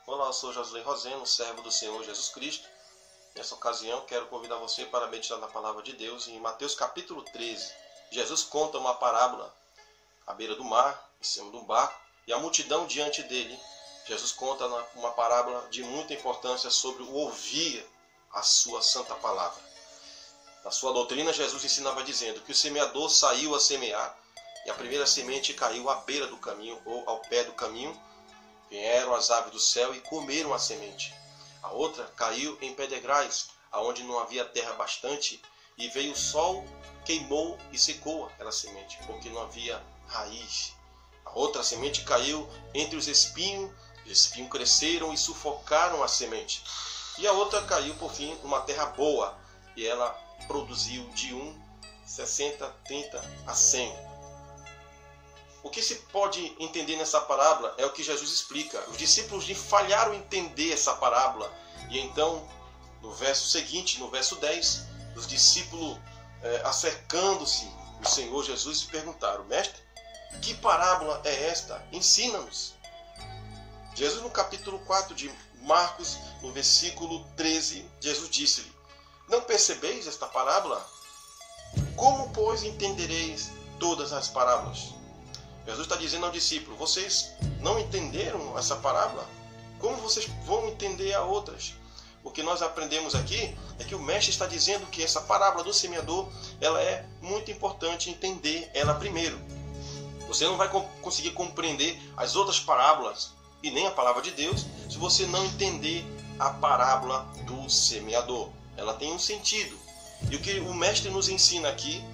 Olá, eu sou Josley Roseno, servo do Senhor Jesus Cristo. Nessa ocasião, quero convidar você para meditar na palavra de Deus em Mateus capítulo 13. Jesus conta uma parábola à beira do mar, em cima de um barco, e a multidão diante dele. Jesus conta uma parábola de muita importância sobre o ouvir a sua santa palavra. Na sua doutrina, Jesus ensinava dizendo que o semeador saiu a semear, e a primeira semente caiu à beira do caminho, ou ao pé do caminho. Vieram as aves do céu e comeram a semente. A outra caiu em pedregais, aonde não havia terra bastante, e veio o sol, queimou e secou aquela semente, porque não havia raiz. A outra semente caiu entre os espinhos cresceram e sufocaram a semente. E a outra caiu, por fim, numa terra boa, e ela produziu de 60, 30 a 100. O que se pode entender nessa parábola é o que Jesus explica. Os discípulos falharam em entender essa parábola. E então, no verso seguinte, no verso 10, os discípulos, acercando-se do Senhor Jesus, perguntaram: Mestre, que parábola é esta? Ensina-nos. Jesus, no capítulo 4 de Marcos, no versículo 13, Jesus disse-lhe: Não percebeis esta parábola? Como, pois, entendereis todas as parábolas? Jesus está dizendo ao discípulo: vocês não entenderam essa parábola? Como vocês vão entender a outras? O que nós aprendemos aqui é que o mestre está dizendo que essa parábola do semeador, ela é muito importante entender ela primeiro. Você não vai conseguir compreender as outras parábolas e nem a palavra de Deus se você não entender a parábola do semeador. Ela tem um sentido. E o que o mestre nos ensina aqui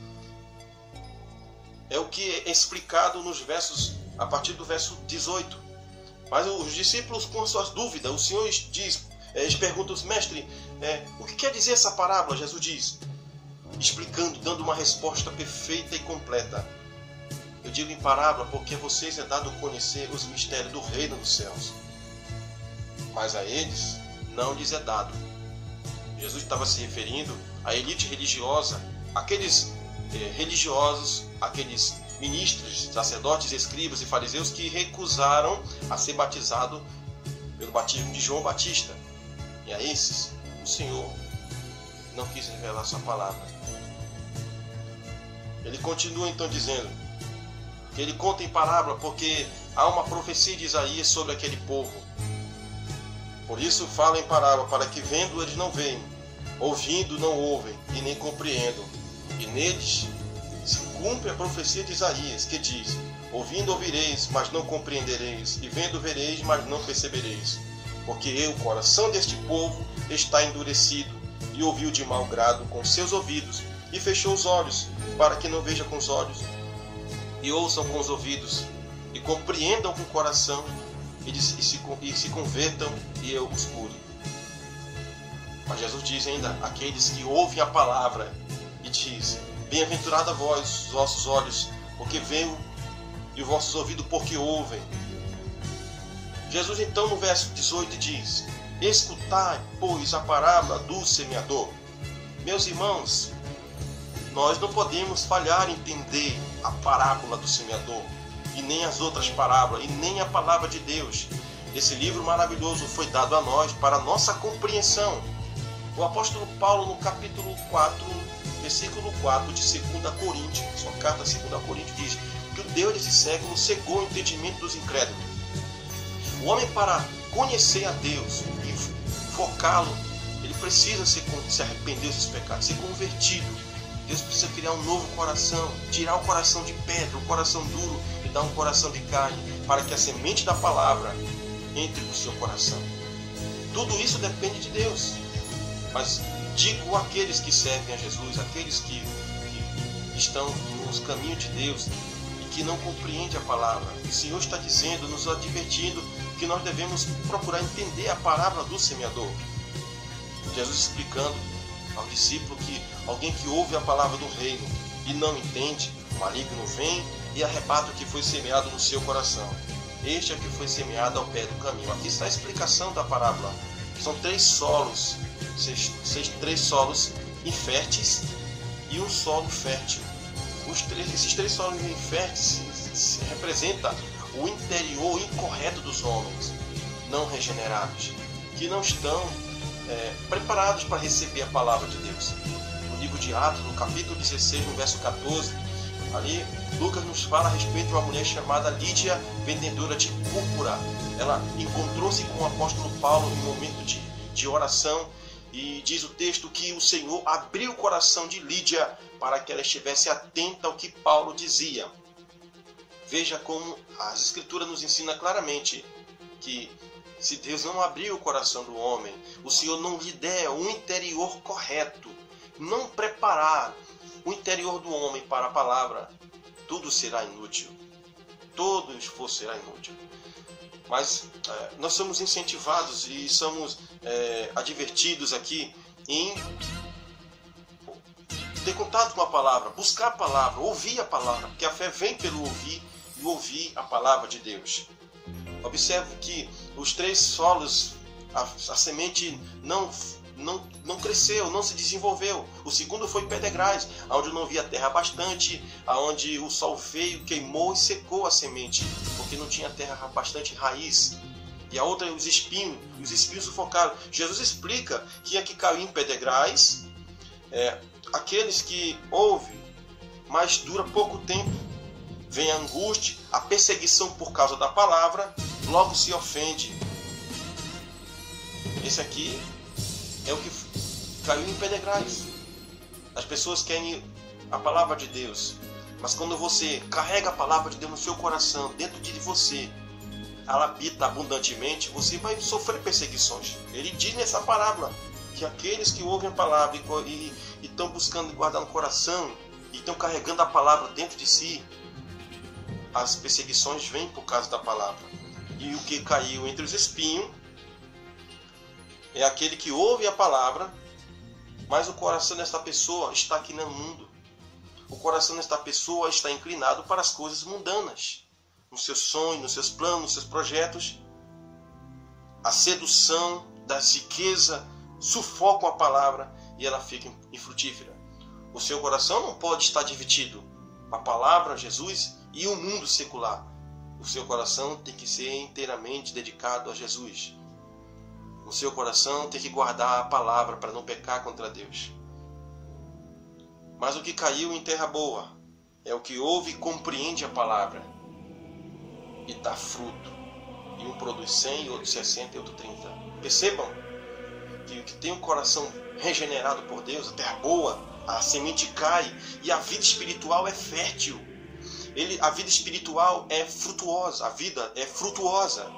é o que é explicado nos versos, a partir do verso 18. Mas os discípulos, com suas dúvidas, o Senhor diz, eles perguntam: Mestre, o que quer dizer essa parábola? Jesus diz, explicando, dando uma resposta perfeita e completa. Eu digo em parábola porque a vocês é dado conhecer os mistérios do reino dos céus, mas a eles não lhes é dado. Jesus estava se referindo à elite religiosa, aqueles religiosos, aqueles ministros, sacerdotes, escribas e fariseus que recusaram a ser batizado pelo batismo de João Batista. E a esses o Senhor não quis revelar sua palavra. Ele continua então dizendo que ele conta em parábola porque há uma profecia de Isaías sobre aquele povo. Por isso fala em parábola, para que vendo eles não veem, ouvindo não ouvem e nem compreendam. E neles se cumpre a profecia de Isaías, que diz: ouvindo ouvireis, mas não compreendereis, e vendo vereis, mas não percebereis. Porque o coração deste povo está endurecido, e ouviu de mau grado com seus ouvidos, e fechou os olhos, para que não veja com os olhos, e ouçam com os ouvidos, e compreendam com o coração, e se convertam, e eu os cure. Mas Jesus diz ainda: aqueles que ouvem a palavra, e diz: bem-aventurada vós, os vossos olhos, porque veem, e os vossos ouvidos, porque ouvem. Jesus então no verso 18 diz: escutai, pois, a parábola do semeador. Meus irmãos, nós não podemos falhar em entender a parábola do semeador, e nem as outras parábolas, e nem a palavra de Deus. Esse livro maravilhoso foi dado a nós para a nossa compreensão. O apóstolo Paulo, no capítulo 4, versículo 4 de 2 Coríntios, sua carta a 2 Coríntios, diz que o Deus desse século cegou o entendimento dos incrédulos. O homem, para conhecer a Deus e focá-lo, ele precisa se arrepender dos pecados, ser convertido. Deus precisa criar um novo coração, tirar o coração de pedra, o coração duro, e dar um coração de carne, para que a semente da palavra entre no seu coração. Tudo isso depende de Deus. Mas digo àqueles que servem a Jesus, aqueles que estão nos caminhos de Deus e que não compreendem a palavra, o Senhor está dizendo, nos advertindo, que nós devemos procurar entender a parábola do semeador. Jesus explicando ao discípulo que alguém que ouve a palavra do reino e não entende, o maligno vem e arrebata o que foi semeado no seu coração. Este é o que foi semeado ao pé do caminho. Aqui está a explicação da parábola. São três solos, três solos inférteis e um solo fértil. Esses três solos inférteis representam o interior incorreto dos homens. não regenerados, que não estão preparados para receber a palavra de Deus. No livro de Atos, no capítulo 16, no verso 14, ali Lucas nos fala a respeito de uma mulher chamada Lídia, vendedora de púrpura. Ela encontrou-se com o apóstolo Paulo em um momento de oração, e diz o texto que o Senhor abriu o coração de Lídia para que ela estivesse atenta ao que Paulo dizia. Veja como as Escrituras nos ensinam claramente que se Deus não abrir o coração do homem, o Senhor não lhe der um interior correto, não preparar o interior do homem para a palavra, tudo será inútil. Todo esforço será inútil. Mas nós somos incentivados e somos advertidos aqui em ter contato com a palavra, buscar a palavra, ouvir a palavra, porque a fé vem pelo ouvir e ouvir a palavra de Deus. Observe que os 3 solos, a semente não cresceu, não se desenvolveu. O segundo foi pedregais, onde não havia terra bastante, onde o sol veio, queimou e secou a semente, porque não tinha terra bastante raiz. E a outra, os espinhos sufocaram. Jesus explica que a que caiu em pedregais, aqueles que ouvem, mas dura pouco tempo, vem a angústia, a perseguição por causa da palavra, logo se ofende. Esse aqui é o que caiu em pedregais. As pessoas querem a palavra de Deus, mas quando você carrega a palavra de Deus no seu coração, dentro de você, ela habita abundantemente, você vai sofrer perseguições. Ele diz nessa parábola que aqueles que ouvem a palavra e estão buscando guardar no coração, e estão carregando a palavra dentro de si, as perseguições vêm por causa da palavra. E o que caiu entre os espinhos é aquele que ouve a palavra, mas o coração desta pessoa está aqui no mundo. O coração desta pessoa está inclinado para as coisas mundanas, nos seus sonhos, nos seus planos, nos seus projetos. A sedução da riqueza sufoca a palavra e ela fica infrutífera. O seu coração não pode estar dividido. A palavra, Jesus e o mundo secular. O seu coração tem que ser inteiramente dedicado a Jesus. O seu coração tem que guardar a palavra para não pecar contra Deus. Mas o que caiu em terra boa é o que ouve e compreende a palavra e dá fruto. E um produz 100, outro 60 e outro 30. Percebam que o que tem um coração regenerado por Deus, a terra boa, a semente cai e a vida espiritual é fértil. A vida espiritual é frutuosa, a vida é frutuosa.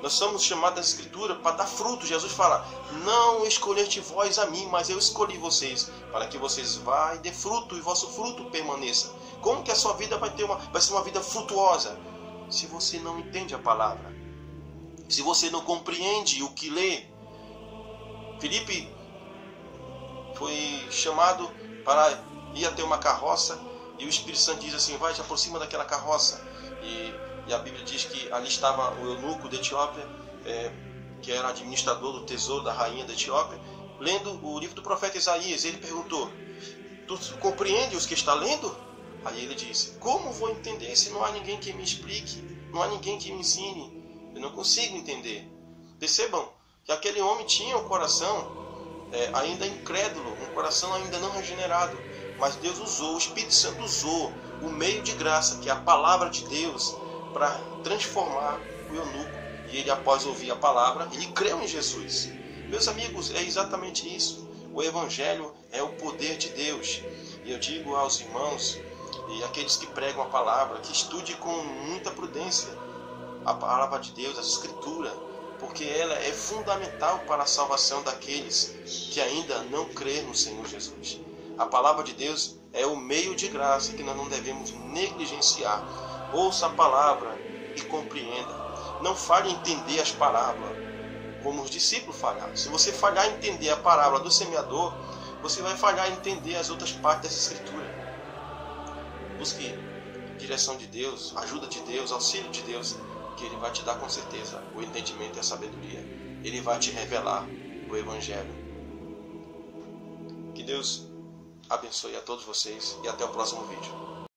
Nós somos chamados da Escritura para dar fruto. Jesus fala, não escolheste vós a mim, mas eu escolhi vocês, para que vocês vá e dê fruto, e vosso fruto permaneça. Como que a sua vida vai ser uma vida frutuosa? Se você não entende a palavra, se você não compreende o que lê. Filipe foi chamado para ir até uma carroça, e o Espírito Santo diz assim, vai, te aproxima daquela carroça. E a Bíblia diz que ali estava o eunuco da Etiópia, que era administrador do tesouro da rainha da Etiópia, lendo o livro do profeta Isaías. Ele perguntou, tu compreende os que está lendo? Aí ele disse, como vou entender se não há ninguém que me explique, não há ninguém que me ensine? Eu não consigo entender. Percebam que aquele homem tinha um coração ainda incrédulo, um coração ainda não regenerado. Mas Deus usou, o Espírito Santo usou o meio de graça, que é a palavra de Deus, para transformar o eunuco. E ele, após ouvir a palavra, ele creu em Jesus. Meus amigos, é exatamente isso. O Evangelho é o poder de Deus. E eu digo aos irmãos e aqueles que pregam a palavra, que estude com muita prudência a palavra de Deus, a Escritura, porque ela é fundamental para a salvação daqueles que ainda não crêem no Senhor Jesus. A palavra de Deus é o meio de graça que nós não devemos negligenciar. Ouça a palavra e compreenda. Não falhe em entender as palavras, como os discípulos falharam. Se você falhar em entender a parábola do semeador, você vai falhar em entender as outras partes dessa Escritura. Busque direção de Deus, ajuda de Deus, auxílio de Deus, que Ele vai te dar com certeza o entendimento e a sabedoria. Ele vai te revelar o Evangelho. Que Deus abençoe a todos vocês e até o próximo vídeo.